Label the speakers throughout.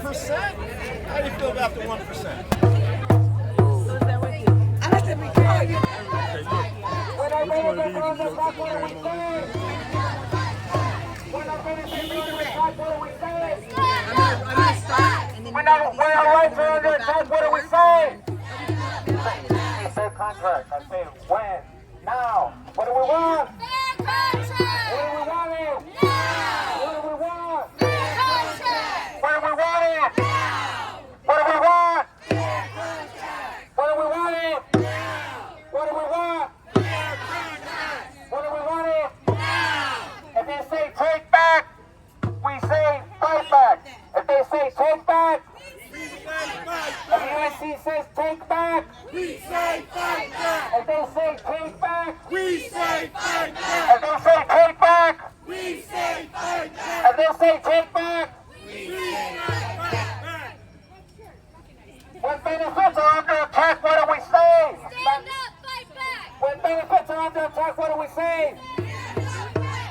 Speaker 1: 1%? How do you feel about the 1%?
Speaker 2: I have to be quiet.
Speaker 3: When our rights are under attack, what do we say? We say contract. I say when, now. What do we want? What do we want it? What do we want? What do we want it? What do we want? What do we want it? What do we want? What do we want it? If they say take back, we say fight back. If they say take back, if USC says take back,
Speaker 1: We say fight back!
Speaker 3: if they say take back,
Speaker 1: We say fight back!
Speaker 3: if they say take back,
Speaker 1: We say fight back!
Speaker 3: if they say take back,
Speaker 1: We say fight back!
Speaker 3: when benefits are under attack, what do we say?
Speaker 4: Stand up, fight back!
Speaker 3: When benefits are under attack, what do we say?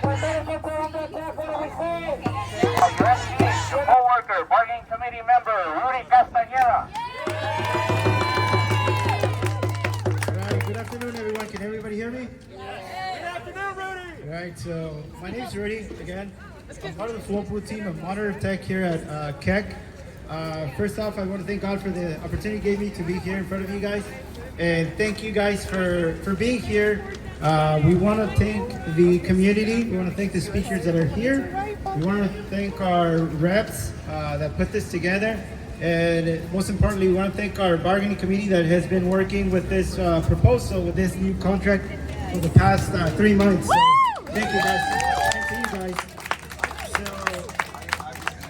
Speaker 3: When benefits are under attack, what do we say? USC, your co-worker, bargaining committee member, Rudy Castañeda.
Speaker 5: All right, good afternoon, everyone. Can everybody hear me?
Speaker 1: Good afternoon, Rudy!
Speaker 5: All right, so my name's Rudy again. I'm part of the floor pool team. I'm monitor of tech here at Keck. First off, I want to thank God for the opportunity he gave me to be here in front of you guys. And thank you guys for being here. We want to thank the community. We want to thank the speakers that are here. We want to thank our reps that put this together. And most importantly, we want to thank our bargaining committee that has been working with this proposal, with this new contract for the past 3 months. So thank you guys. Thank you guys.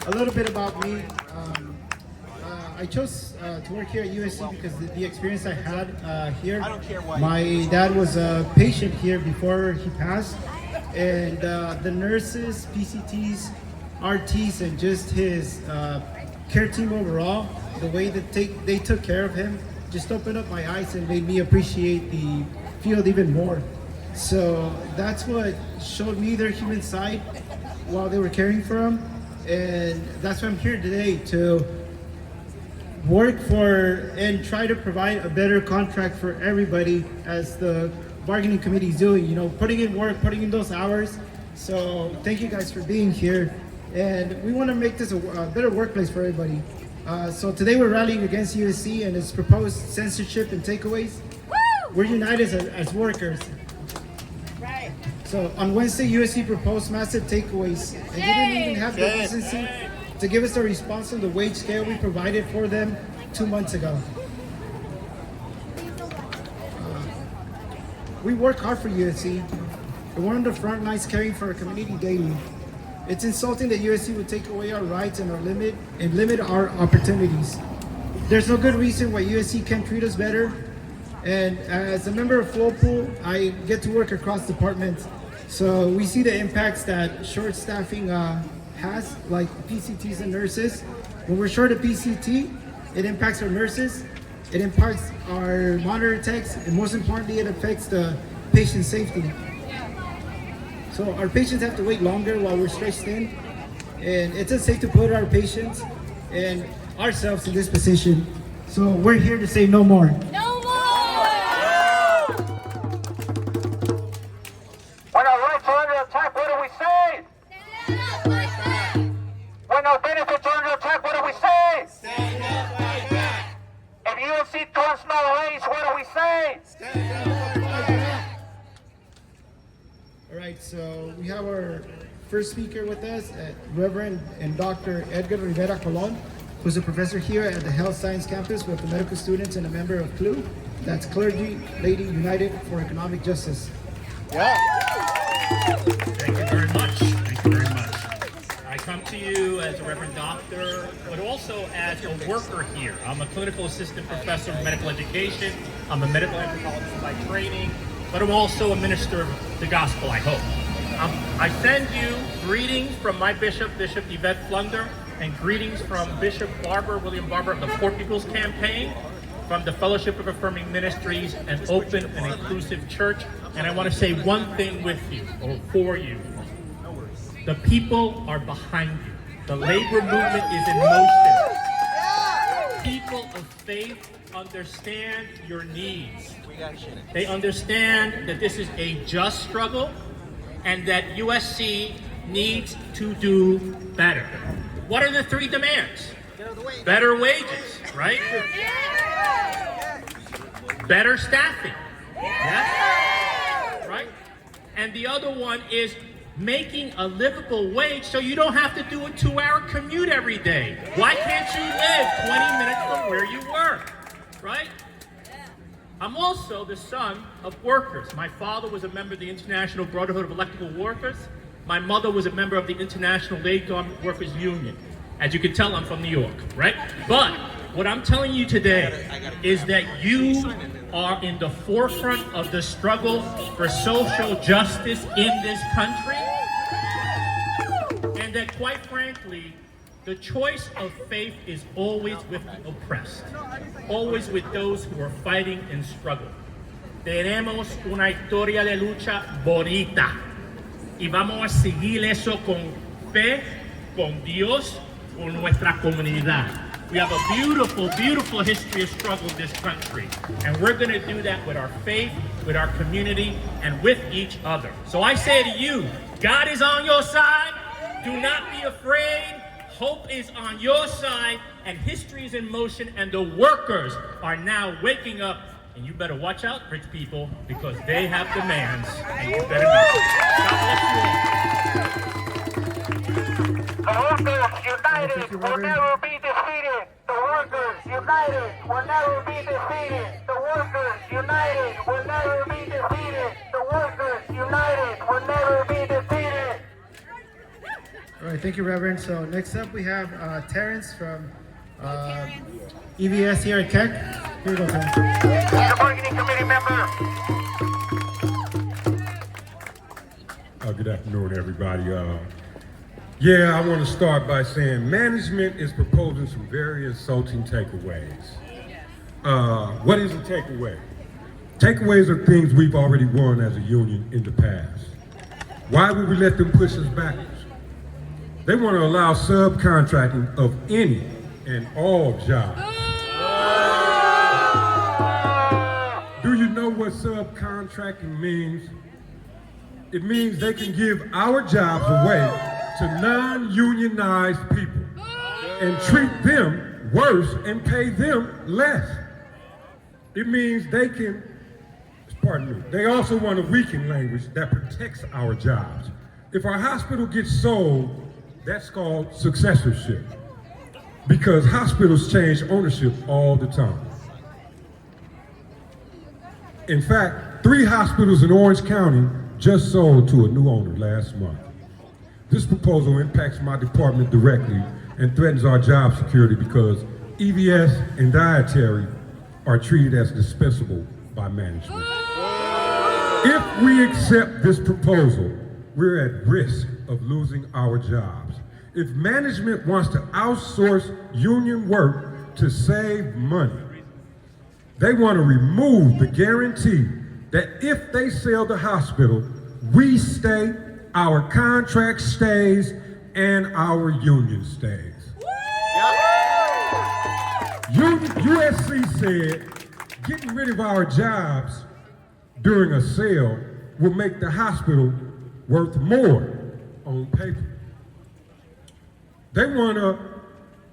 Speaker 5: So a little bit about me. I chose to work here at USC because the experience I had here. My dad was a patient here before he passed, and the nurses, PCTs, RTs, and just his care team overall, the way that they took care of him, just opened up my eyes and made me appreciate the field even more. So that's what showed me their human side while they were caring for him, and that's why I'm here today to work for and try to provide a better contract for everybody as the bargaining committee is doing, you know, putting in work, putting in those hours. So thank you guys for being here. And we want to make this a better workplace for everybody. So today we're rallying against USC and its proposed censorship and takeaways. We're united as workers.
Speaker 2: Right.
Speaker 5: So on Wednesday, USC proposed massive takeaways and didn't even have the decency to give us a response on the wage scale we provided for them 2 months ago. We work hard for USC, and we're on the front lines caring for our community daily. It's insulting that USC would take away our rights and limit our opportunities. There's no good reason why USC can't treat us better. And as a member of Flow Pool, I get to work across departments. So we see the impacts that short staffing has, like PCTs and nurses. When we're short of PCT, it impacts our nurses, it impacts our monitor techs, and most importantly, it affects the patient safety. So our patients have to wait longer while we're stretched thin, and it's unsafe to put our patients and ourselves in this position. So we're here to say no more.
Speaker 4: No more!
Speaker 3: When our rights are under attack, what do we say?
Speaker 4: Stand up, fight back!
Speaker 3: When our benefits are under attack, what do we say?
Speaker 1: Stand up, fight back!
Speaker 3: If USC turns no race, what do we say?
Speaker 1: Stand up, fight back!
Speaker 5: All right, so we have our first speaker with us, Reverend and Dr. Edgar Rivera Colon, who's a professor here at the Health Science Campus with the medical students and a member of CLU. That's Clergy Lady United for Economic Justice.
Speaker 1: Yeah.
Speaker 6: Thank you very much. Thank you very much. I come to you as a Reverend Doctor, but also as a worker here. I'm a clinical assistant professor of medical education. I'm a medical anthropologist by training, but I'm also a minister of the gospel, I hope. I send you greetings from my bishop, Bishop Yvette Flunder, and greetings from Bishop William Barber of the Poor People's Campaign, from the Fellowship of Affirming Ministries, an open and inclusive church. And I want to say one thing with you, or for you. The people are behind you. The labor movement is in motion. Faith understand your needs. They understand that this is a just struggle and that USC needs to do better. What are the three demands? Better wages, right? Better staffing, yes? Right? And the other one is making a livable wage so you don't have to do a 2-hour commute every day. Why can't you live 20 minutes from where you work, right? I'm also the son of workers. My father was a member of the International Brotherhood of Electrical Workers. My mother was a member of the International Labor Garment Workers Union. As you can tell, I'm from New York, right? But what I'm telling you today is that you are in the forefront of the struggle for social justice in this country. And that, quite frankly, the choice of faith is always with the oppressed, always with those who are fighting and struggle. Tenemos una historia de lucha bonita y vamos a seguir eso con fe, con Dios, con nuestra comunidad. We have a beautiful, beautiful history of struggle in this country, and we're going to do that with our faith, with our community, and with each other. So I say to you, God is on your side. Do not be afraid. Hope is on your side, and history is in motion, and the workers are now waking up. And you better watch out, rich people, because they have demands, and you better meet them. God bless you all.
Speaker 3: The workers united will never be defeated. The workers united will never be defeated. The workers united will never be defeated. The workers united will never be defeated.
Speaker 5: All right, thank you, Reverend. So next up we have Terrence from EVS here at Keck. Here we go, Terrence.
Speaker 3: The marketing committee member.
Speaker 7: Good afternoon, everybody. Yeah, I want to start by saying management is proposing some very insulting takeaways. What is a takeaway? Takeaways are things we've already won as a union in the past. Why would we let them push us backwards? They want to allow subcontracting of any and all jobs. Do you know what subcontracting means? It means they can give our jobs away to non-unionized people and treat them worse and pay them less. It means they can, pardon me, they also want a weakened language that protects our jobs. If our hospital gets sold, that's called successorship, because hospitals change ownership all the time. In fact, 3 hospitals in Orange County just sold to a new owner last month. This proposal impacts my department directly and threatens our job security because EVS and dietary are treated as dispensable by management. If we accept this proposal, we're at risk of losing our jobs. If management wants to outsource union work to save money, they want to remove the guarantee that if they sell the hospital, we stay, our contract stays, and our union stays. USC said getting rid of our jobs during a sale will make the hospital worth more on paper. They want to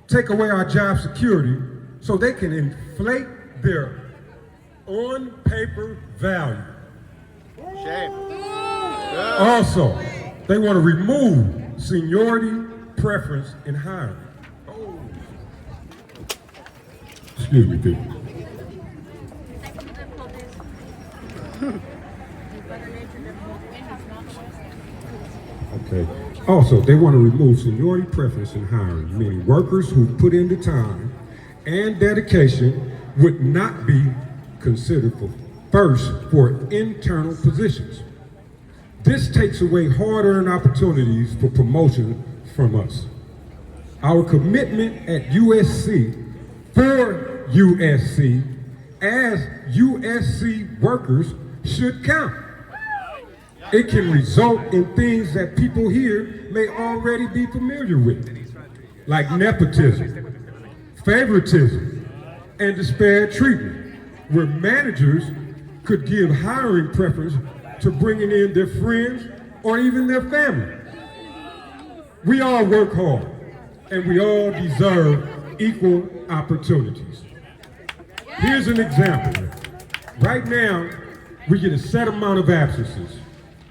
Speaker 7: take away our job security so they can inflate their on-paper value.
Speaker 1: Shame.
Speaker 7: Also, they want to remove seniority preference in hiring. Excuse me, people. Okay. Also, they want to remove seniority preference in hiring, meaning workers who put in the time and dedication would not be considered first for internal positions. This takes away hard-earned opportunities for promotion from us. Our commitment at USC for USC as USC workers should count. It can result in things that people here may already be familiar with, like nepotism, favoritism, and disparate treatment, where managers could give hiring preference to bringing in their friends or even their family. We all work hard, and we all deserve equal opportunities. Here's an example. Right now, we get a set amount of absences,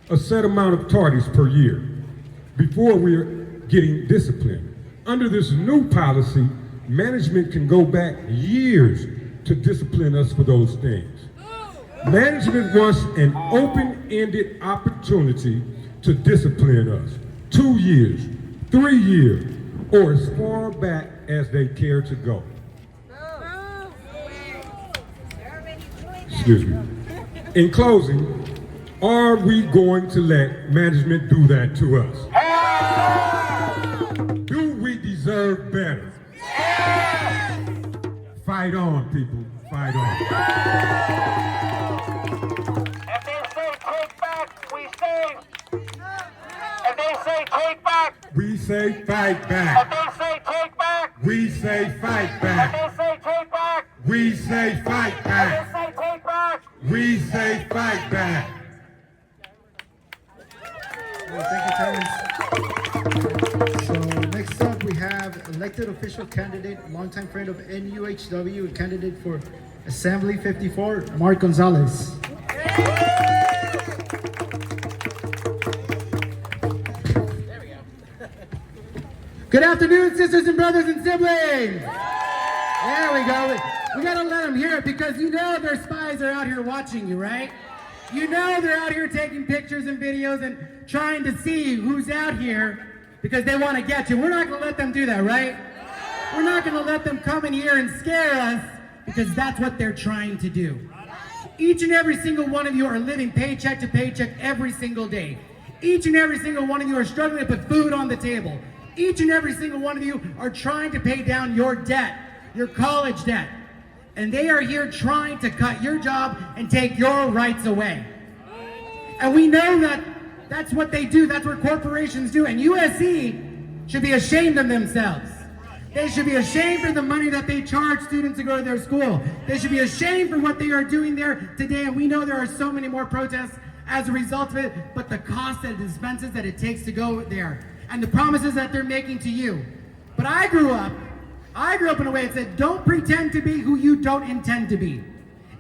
Speaker 7: a set amount of tardies per year before we're getting disciplined. Under this new policy, management can go back years to discipline us for those things. Management wants an open-ended opportunity to discipline us. 2 years, 3 years, or as far back as they care to go. Excuse me. In closing, are we going to let management do that to us? Do we deserve better? Fight on, people. Fight on.
Speaker 3: If they say take back, we say. If they say take back,
Speaker 7: We say fight
Speaker 3: if
Speaker 7: back.
Speaker 3: they say take back,
Speaker 7: We say fight
Speaker 3: if
Speaker 7: back.
Speaker 3: they say take back,
Speaker 7: We say fight
Speaker 3: if
Speaker 7: back.
Speaker 3: they say take back.
Speaker 7: We say fight back.
Speaker 5: Thank you, Terrence. So next up, we have elected official candidate, longtime friend of NUHW, and candidate for Assembly 54, Mark Gonzalez. Good afternoon, sisters and brothers and siblings. There we go. We gotta let them hear it because you know their spies are out here watching you, right? You know they're out here taking pictures and videos and trying to see who's out here because they want to get you. We're not gonna let them do that, right? We're not gonna let them come in here and scare us because that's what they're trying to do. Each and every single one of you are living paycheck to paycheck every single day. Each and every single one of you are struggling to put food on the table. Each and every single one of you are trying to pay down your debt, your college debt. And they are here trying to cut your job and take your rights away. And we know that that's what they do. That's what corporations do. And USC should be ashamed of themselves. They should be ashamed for the money that they charge students to go to their school. They should be ashamed for what they are doing there today. And we know there are so many more protests as a result of it, but the cost and expenses that it takes to go there and the promises that they're making to you. But I grew up in a way that said, don't pretend to be who you don't intend to be.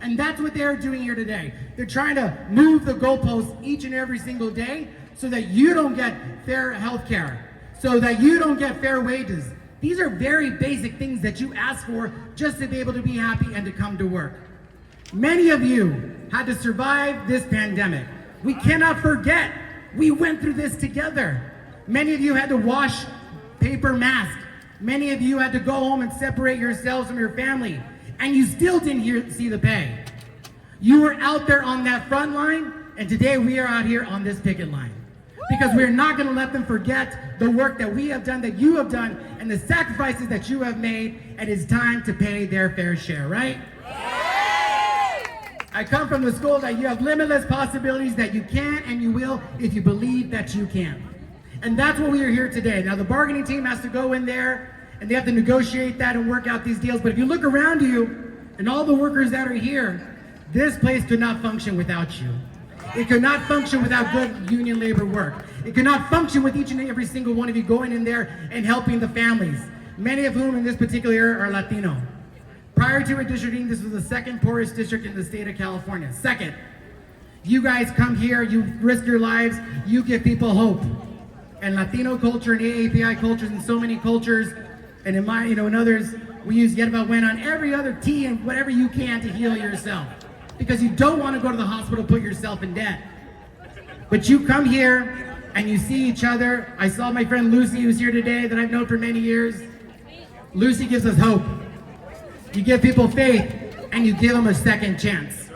Speaker 5: And that's what they're doing here today. They're trying to move the goalposts each and every single day so that you don't get fair health care, so that you don't get fair wages. These are very basic things that you ask for just to be able to be happy and to come to work. Many of you had to survive this pandemic. We cannot forget, we went through this together. Many of you had to wash paper masks. Many of you had to go home and separate yourselves from your family, and you still didn't see the pay. You were out there on that front line, and today we are out here on this picket line. Because we're not gonna let them forget the work that we have done, that you have done, and the sacrifices that you have made, and it's time to pay their fair share, right? I come from the school that you have limitless possibilities, that you can and you will if you believe that you can. And that's what we are here today. Now the bargaining team has to go in there and they have to negotiate that and work out these deals. But if you look around you and all the workers that are here, this place could not function without you. It could not function without good union labor work. It could not function with each and every single one of you going in there and helping the families, many of whom in this particular area are Latino. Prior to redistricting, this was the second poorest district in the state of California. Second, you guys come here, you risk your lives, you give people hope. And Latino culture and AAPI cultures and so many cultures, and in my, in others, we use Yerba Buena on every other tea and whatever you can to heal yourself. Because you don't want to go to the hospital, put yourself in debt. But you come here and you see each other. I saw my friend Lucy, who's here today, that I've known for many years. Lucy gives us hope. You give people faith and you give them a second chance.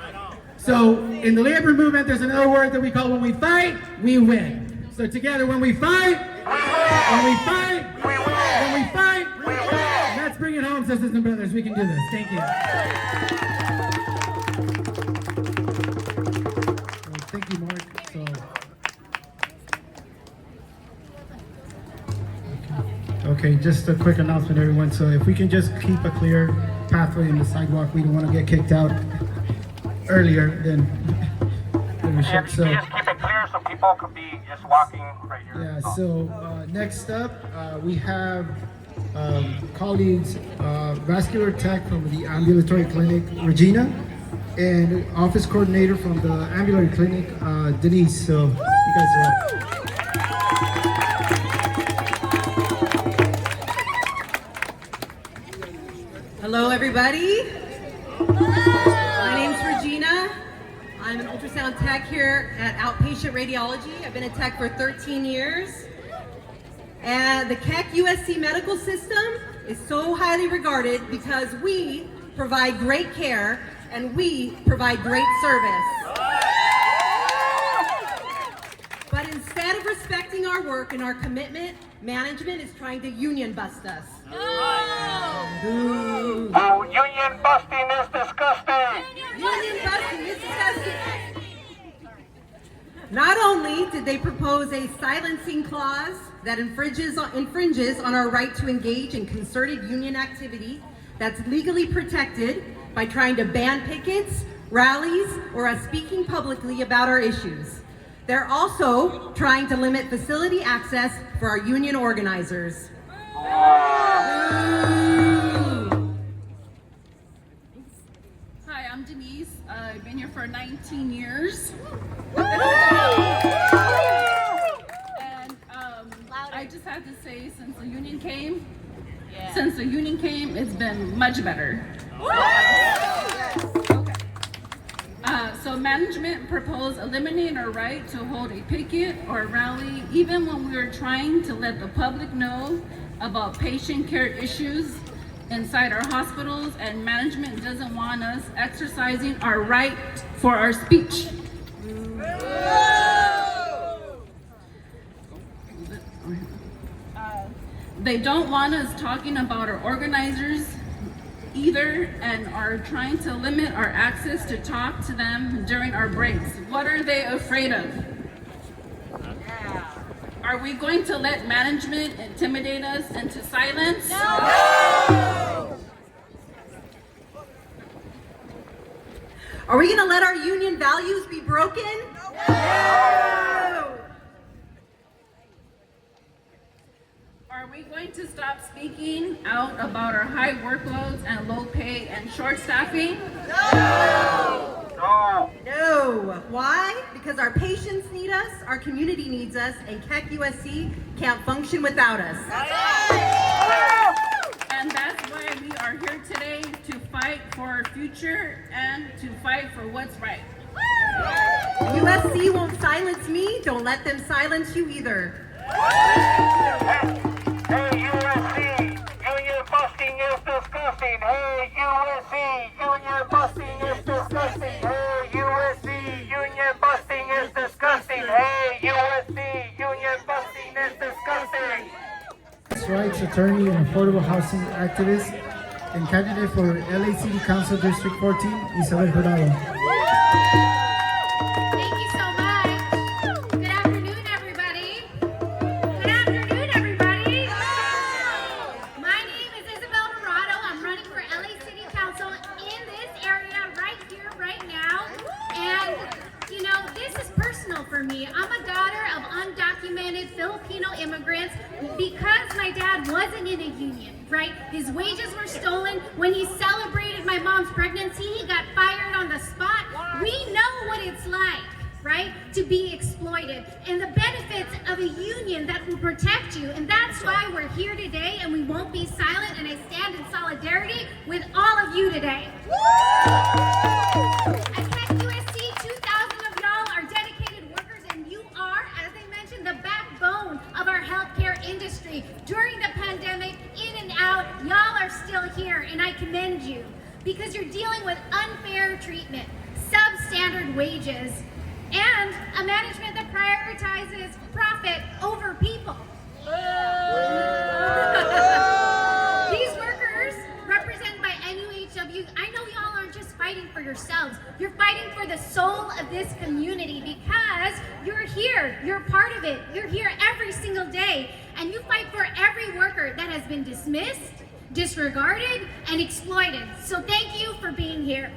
Speaker 5: So in the labor movement, there's another word that we call when we fight, we win. So together, when we fight, when we fight, when we fight, let's bring it home, sisters and brothers. We can do this. Thank you. Well, thank you, Mark. Okay, just a quick announcement, everyone. So if we can just keep a clear pathway in the sidewalk, we don't want to get kicked out earlier than we should.
Speaker 3: And
Speaker 5: So
Speaker 3: just keep it clear so people could be just walking right here.
Speaker 5: yeah. So next up, we have colleagues, vascular tech from the ambulatory clinic, Regina, and office coordinator from the ambulatory clinic, Denise. So you guys are up.
Speaker 2: Hello, everybody. My name's Regina. I'm an ultrasound tech here at Outpatient Radiology. I've been a tech for 13 years. And the Keck USC medical system is so highly regarded because we provide great care and we provide great service. But instead of respecting our work and our commitment, management is trying to union bust us.
Speaker 3: Oh, union busting is disgusting.
Speaker 2: Union busting is disgusting. Not only did they propose a silencing clause that infringes on our right to engage in concerted union activity that's legally protected by trying to ban pickets, rallies, or us speaking publicly about our issues. They're also trying to limit facility access for our union organizers.
Speaker 8: Hi, I'm Denise. I've been here for 19 years. And I just have to say, since the union came, it's been much better. So management proposed eliminating our right to hold a picket or a rally, even when we were trying to let the public know about patient care issues inside our hospitals, and management doesn't want us exercising our right for our speech. They don't want us talking about our organizers either, and are trying to limit our access to talk to them during our breaks. What are they afraid of? Are we going to let management intimidate us into silence?
Speaker 2: No! Are we going to let our union values be broken? No!
Speaker 8: Are we going to stop speaking out about our high workloads and low pay and short staffing?
Speaker 2: No!
Speaker 3: No.
Speaker 2: No. Why? Because our patients need us, our community needs us, and Keck USC can't function without us.
Speaker 8: And that's why we are here today, to fight for our future and to fight for what's right.
Speaker 2: USC won't silence me. Don't let them silence you either.
Speaker 3: Hey, USC, union busting is disgusting. Hey, USC, union busting is disgusting. Hey, USC, union busting is disgusting. Hey, USC, union busting is disgusting.
Speaker 5: Rights attorney and affordable housing activist and candidate for LA City Council District 14, Isabel Jurado.
Speaker 4: Thank you so much. Good afternoon, everybody. Good afternoon, everybody. My name is Isabel Dorado. I'm running for LA City Council in this area right here, right now. And, you know, this is personal for me. I'm a daughter of undocumented Filipino immigrants because my dad wasn't in a union, right? His wages were stolen. When he celebrated my mom's pregnancy, he got fired on the spot. We know what it's like, right, to be exploited, and the benefits of a union that will protect you. And that's why we're here today, and we won't be silent, and I stand in solidarity with all of you today. At Keck USC, 2,000 of y'all are dedicated workers, and you are, as they mentioned, the backbone of our healthcare industry. During the pandemic, in and out, y'all are still here, and I commend you because you're dealing with unfair treatment, substandard wages, and a management that prioritizes profit over people. These workers, represented by NUHW, I know y'all aren't just fighting for yourselves. You're fighting for the soul of this community because you're here. You're part of it. You're here every single day. and you fight for every worker that has been dismissed, disregarded, and exploited. So thank you for being here.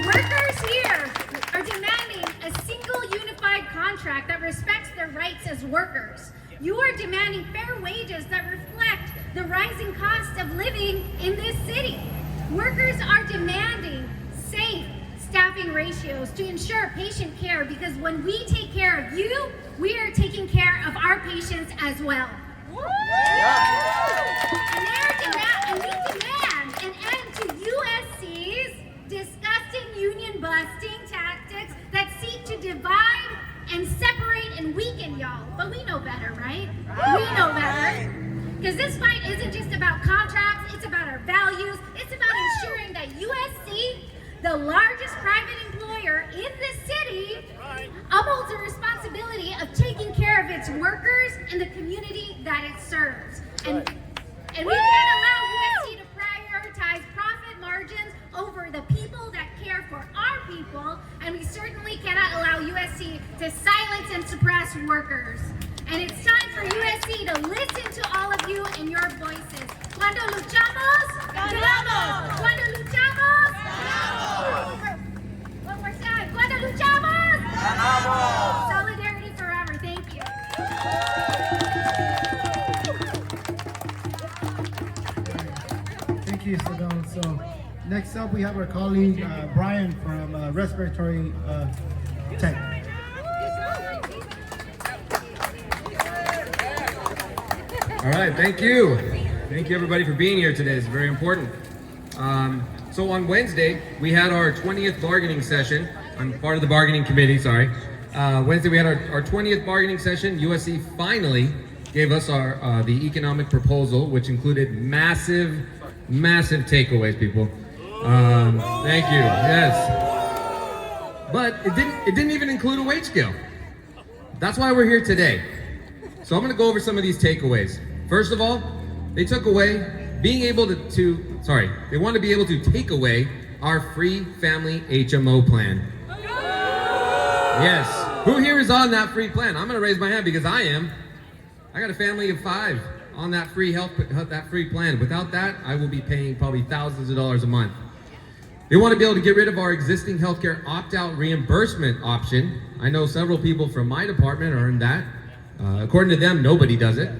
Speaker 4: Workers here are demanding a single unified contract that respects their rights as workers. You are demanding fair wages that reflect the rising cost of living in this city. Workers are demanding safe staffing ratios to ensure patient care, because when we take care of you, we are taking care of our patients as well. And we demand an end to USC's disgusting union-busting tactics that seek to divide and separate and weaken y'all. But we know better, right? We know better. Because this fight isn't just about contracts, it's about our values. It's about ensuring that USC, the largest private employer in the city, upholds the responsibility of taking care of its workers and the community that it serves. And we can't allow USC to prioritize profit margins over the people that care for our people, and we certainly cannot allow USC to silence and suppress workers. And it's time for USC to listen to all of you and your voices. Cuando luchamos, ganamos. Cuando luchamos, ganamos. One more time. Cuando luchamos, ganamos. Solidarity forever. Thank you.
Speaker 5: Thank you, Isabel. So next up, we have our colleague Brian from Respiratory Tech.
Speaker 9: All right, thank you. Thank you everybody for being here today. It's very important. So on Wednesday, we had our 20th bargaining session. I'm part of the bargaining committee, sorry. Wednesday, we had our 20th bargaining session. USC finally gave us our the economic proposal, which included massive takeaways, people. Thank you, yes. But it didn't even include a wage scale. That's why we're here today. So I'm gonna go over some of these takeaways. First of all, they took away being able they want to be able to take away our free family HMO plan. Yes, who here is on that free plan? I'm gonna raise my hand because I am. I got a family of 5 on that free plan. Without that, I will be paying probably thousands of dollars a month. They want to be able to get rid of our existing healthcare opt-out reimbursement option. I know several people from my department are in that. According to them, nobody does it.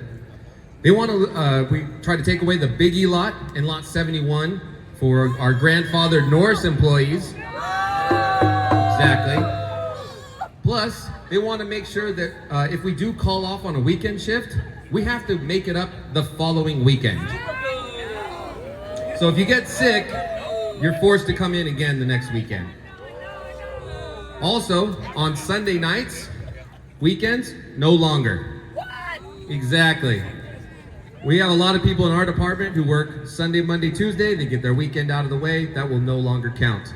Speaker 9: They want to, we try to take away the Big E lot in lot 71 for our grandfathered Norris employees. Exactly. Plus, they want to make sure that if we do call off on a weekend shift, we have to make it up the following weekend. So if you get sick, you're forced to come in again the next weekend. Also, on Sunday nights, weekends, no longer. Exactly. We have a lot of people in our department who work Sunday, Monday, Tuesday. They get their weekend out of the way. That will no longer count.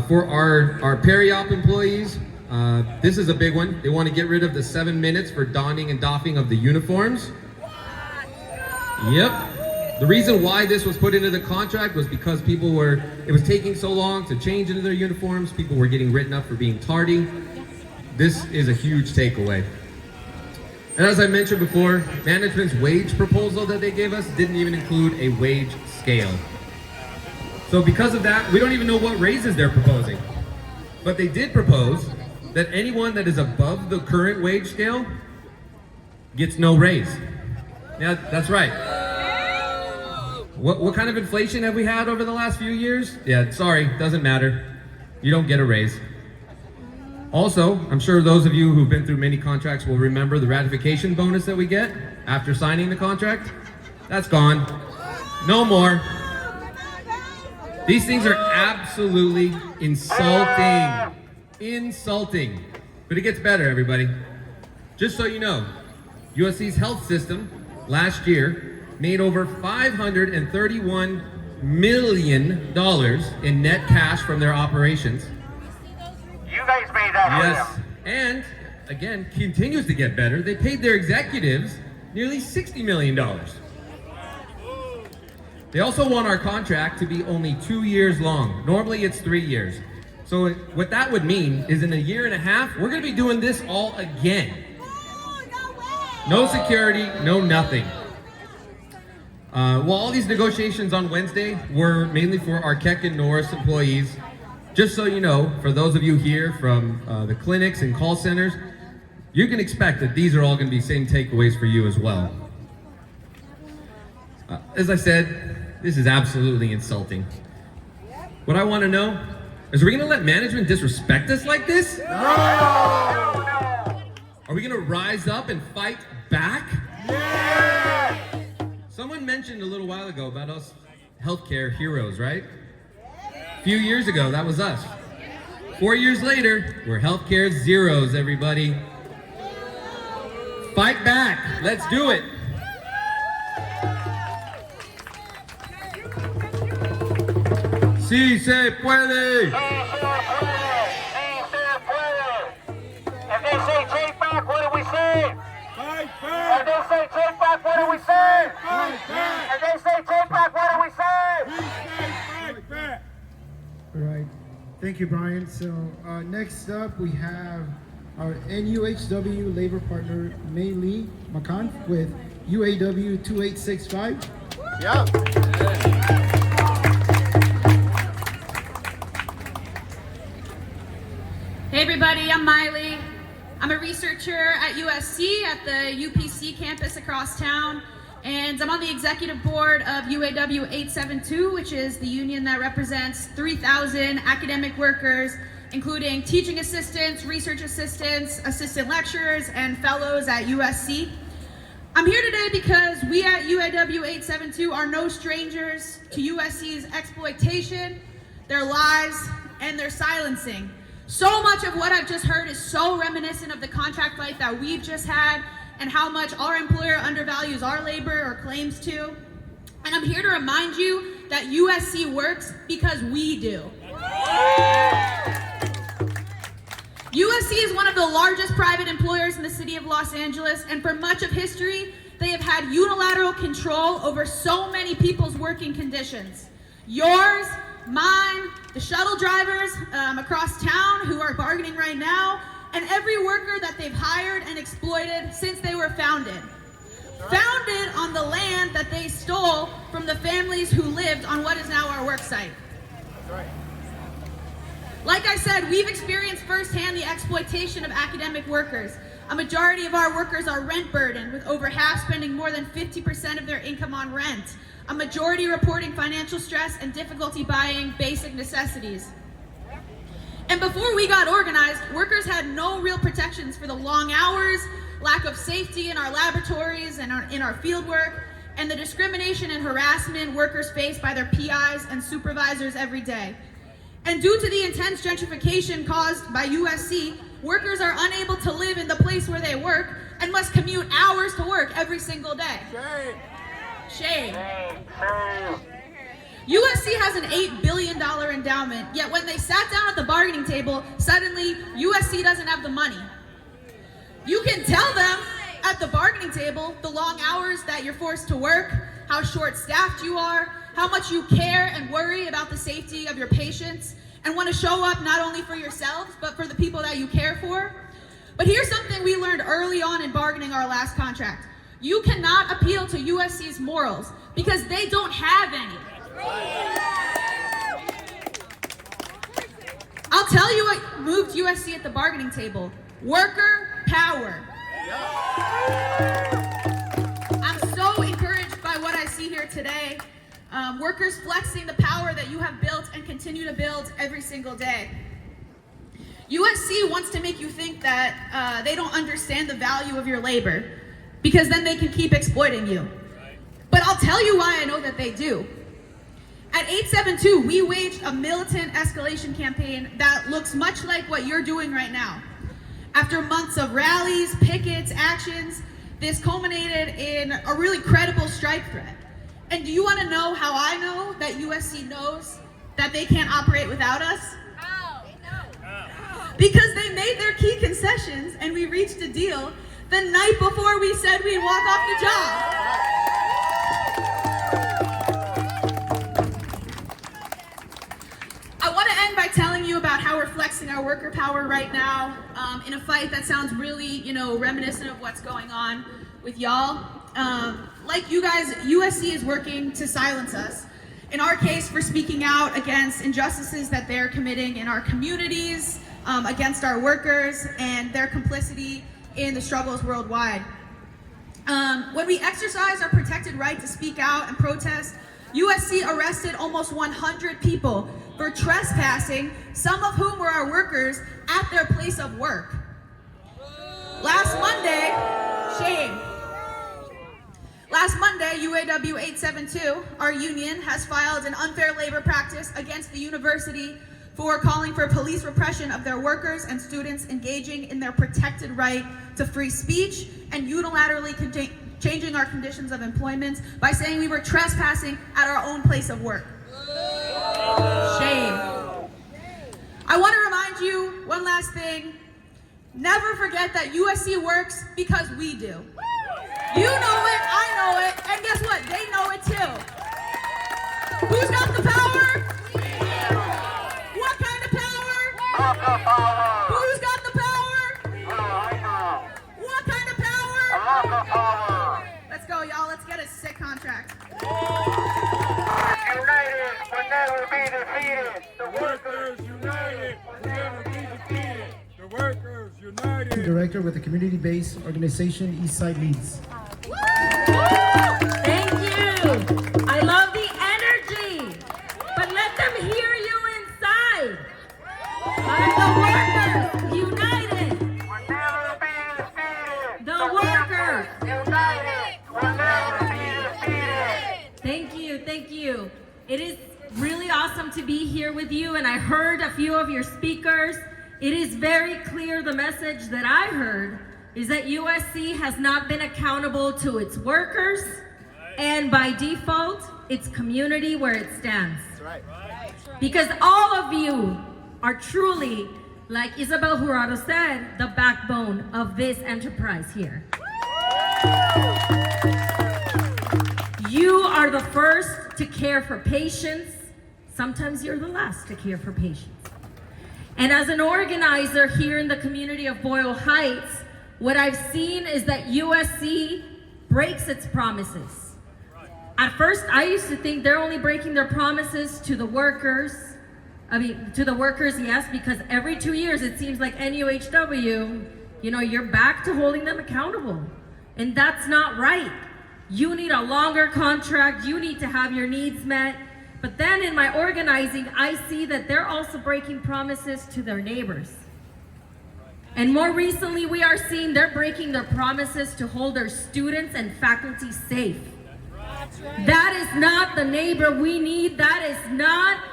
Speaker 9: For our peri-op employees, this is a big one. They want to get rid of the 7 minutes for donning and doffing of the uniforms. Yep. The reason why this was put into the contract was because it was taking so long to change into their uniforms. People were getting written up for being tardy. This is a huge takeaway. And as I mentioned before, management's wage proposal that they gave us didn't even include a wage scale. So because of that, we don't even know what raises they're proposing. But they did propose that anyone that is above the current wage scale gets no raise. Yeah, that's right. What kind of inflation have we had over the last few years? Yeah, sorry, doesn't matter. You don't get a raise. Also, I'm sure those of you who've been through many contracts will remember the ratification bonus that we get after signing the contract. That's gone. No more. These things are absolutely insulting. Insulting. But it gets better, everybody. Just so you know, USC's health system last year made over $531 million in net cash from their operations.
Speaker 3: You guys made that.
Speaker 9: Yes, and again, continues to get better. They paid their executives nearly $60 million. They also want our contract to be only 2 years long. Normally it's 3 years. So what that would mean is in a year and a half, we're gonna be doing this all again. No security, no nothing. Well, all these negotiations on Wednesday were mainly for our Keck and Norris employees. Just so you know, for those of you here from the clinics and call centers, you can expect that these are all going to be same takeaways for you as well. As I said, this is absolutely insulting. What I want to know is, are we going to let management disrespect us like this? No! Are we going to rise up and fight back? Yeah! Someone mentioned a little while ago about us healthcare heroes, right? A few years ago, that was us. 4 years later, we're healthcare zeros, everybody. Fight back. Let's do it. Sí se puede.
Speaker 3: If they say take back, what do we say? Fight back. If they say take back, what do we say? Fight back. If they say take back, what do we say? We say fight back.
Speaker 5: All right. Thank you, Brian. So next up, we have our NUHW labor partner, Mei Lee McCann, with UAW 2865.
Speaker 1: Yeah.
Speaker 10: Hey everybody, I'm Miley. I'm a researcher at USC at the UPC campus across town, and I'm on the executive board of UAW 872, which is the union that represents 3,000 academic workers, including teaching assistants, research assistants, assistant lecturers, and fellows at USC. I'm here today because we at UAW 872 are no strangers to USC's exploitation, their lies, and their silencing. So much of what I've just heard is so reminiscent of the contract life that we've just had and how much our employer undervalues our labor or claims to. And I'm here to remind you that USC works because we do. USC is one of the largest private employers in the city of Los Angeles, and for much of history, they have had unilateral control over so many people's working conditions. Yours, mine, the shuttle drivers across town who are bargaining right now, and every worker that they've hired and exploited since they were founded. Founded on the land that they stole from the families who lived on what is now our work site. Like I said, we've experienced firsthand the exploitation of academic workers. A majority of our workers are rent burdened, with over half spending more than 50% of their income on rent. A majority reporting financial stress and difficulty buying basic necessities. And before we got organized, workers had no real protections for the long hours, lack of safety in our laboratories and in our field work, and the discrimination and harassment workers face by their PIs and supervisors every day. And due to the intense gentrification caused by USC, workers are unable to live in the place where they work and must commute hours to work every single day. Shame. USC has an $8 billion endowment, yet when they sat down at the bargaining table, suddenly USC doesn't have the money. You can tell them at the bargaining table the long hours that you're forced to work, how short-staffed you are, how much you care and worry about the safety of your patients, and want to show up not only for yourselves, but for the people that you care for. But here's something we learned early on in bargaining our last contract. You cannot appeal to USC's morals because they don't have any. I'll tell you what moved USC at the bargaining table. Worker power. I'm so encouraged by what I see here today. Workers flexing the power that you have built and continue to build every single day. USC wants to make you think that they don't understand the value of your labor, because then they can keep exploiting you. But I'll tell you why I know that they do. At 872, we waged a militant escalation campaign that looks much like what you're doing right now. After months of rallies, pickets, actions, this culminated in a really credible strike threat. And do you want to know how I know that USC knows that they can't operate without us? Because they made their key concessions and we reached a deal the night before we said we'd walk off the job. I want to end by telling you about how we're flexing our worker power right now in a fight that sounds really, reminiscent of what's going on. with y'all. Like you guys, USC is working to silence us. In our case, for speaking out against injustices that they're committing in our communities, against our workers, and their complicity in the struggles worldwide. When we exercise our protected right to speak out and protest, USC arrested almost 100 people for trespassing, some of whom were our workers, at their place of work. Last Monday, Last Monday, UAW 872, our union, has filed an unfair labor practice against the university for calling for police repression of their workers and students engaging in their protected right to free speech and unilaterally changing our conditions of employment by saying we were trespassing at our own place of work. Shame. I want to remind you one last thing. Never forget that USC works because we do. You know it, I know it, and guess what? They know it too. Who's got the power? What kind of power? Who's got the power? What kind of power? Let's go, y'all. Let's get a sick contract.
Speaker 3: United will never be defeated. The workers
Speaker 7: united will never be defeated. The workers united.
Speaker 5: Director with the community-based organization Eastside Leads.
Speaker 11: Thank you. I love the energy, but let them hear you inside. I'm the workers united.
Speaker 3: will never be defeated.
Speaker 11: The workers.
Speaker 3: United will never be defeated.
Speaker 11: Thank you. Thank you. It is really awesome to be here with you, and I heard a few of your speakers. It is very clear the message that I heard is that USC has not been accountable to its workers, and by default, its community where it stands.
Speaker 1: That's right.
Speaker 11: Because all of you are truly, like Isabel Jurado said, the backbone of this enterprise here. You are the first to care for patients. Sometimes you're the last to care for patients. And as an organizer here in the community of Boyle Heights, what I've seen is that USC breaks its promises. At first, I used to think they're only breaking their promises to the workers. To the workers, yes, because every 2 years it seems like NUHW, you're back to holding them accountable. And that's not right. You need a longer contract. You need to have your needs met. But then in my organizing, I see that they're also breaking promises to their neighbors. And more recently, we are seeing they're breaking their promises to hold their students and faculty safe. That is not the neighbor we need. That is not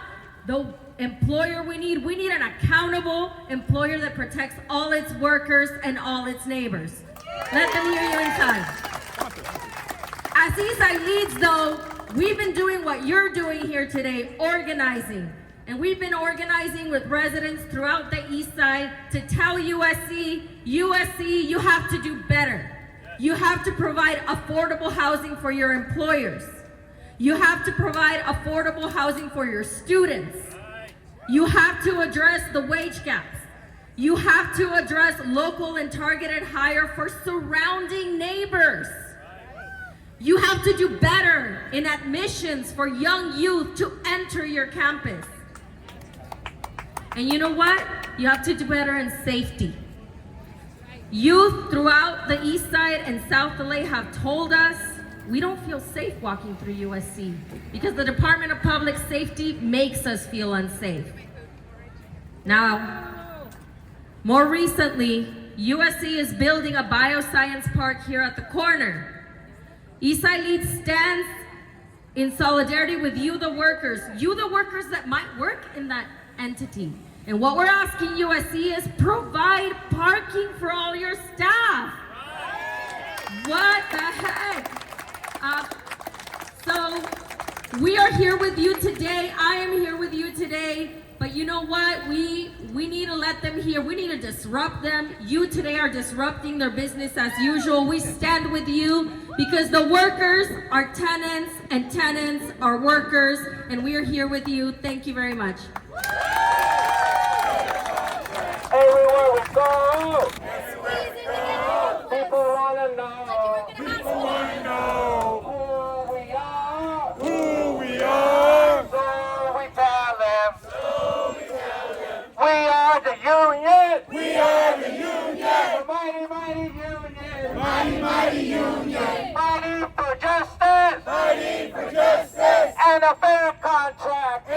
Speaker 11: the employer we need. We need an accountable employer that protects all its workers and all its neighbors. Let them hear you inside. As Eastside Leads, though, we've been doing what you're doing here today, organizing. And we've been organizing with residents throughout the East Side to tell USC, you have to do better. You have to provide affordable housing for your employers. You have to provide affordable housing for your students. You have to address the wage gaps. You have to address local and targeted hire for surrounding neighbors. You have to do better in admissions for young youth to enter your campus. And you know what? You have to do better in safety. Youth throughout the East Side and South LA have told us we don't feel safe walking through USC because the Department of Public Safety makes us feel unsafe. Now, more recently, USC is building a bioscience park here at the corner. Eastside Leads stands in solidarity with you, the workers that might work in that entity. And what we're asking USC is provide parking for all your staff. What the heck? So we are here with you today. I am here with you today. But you know what? We need to let them hear. We need to disrupt them. You today are disrupting their business as usual. We stand with you because the workers are tenants and tenants are workers. And we are here with you. Thank you very much.
Speaker 3: Everywhere we go, people wanna know. mighty union. Mighty union. Fighting for justice. Fighting for justice. And a fair contract.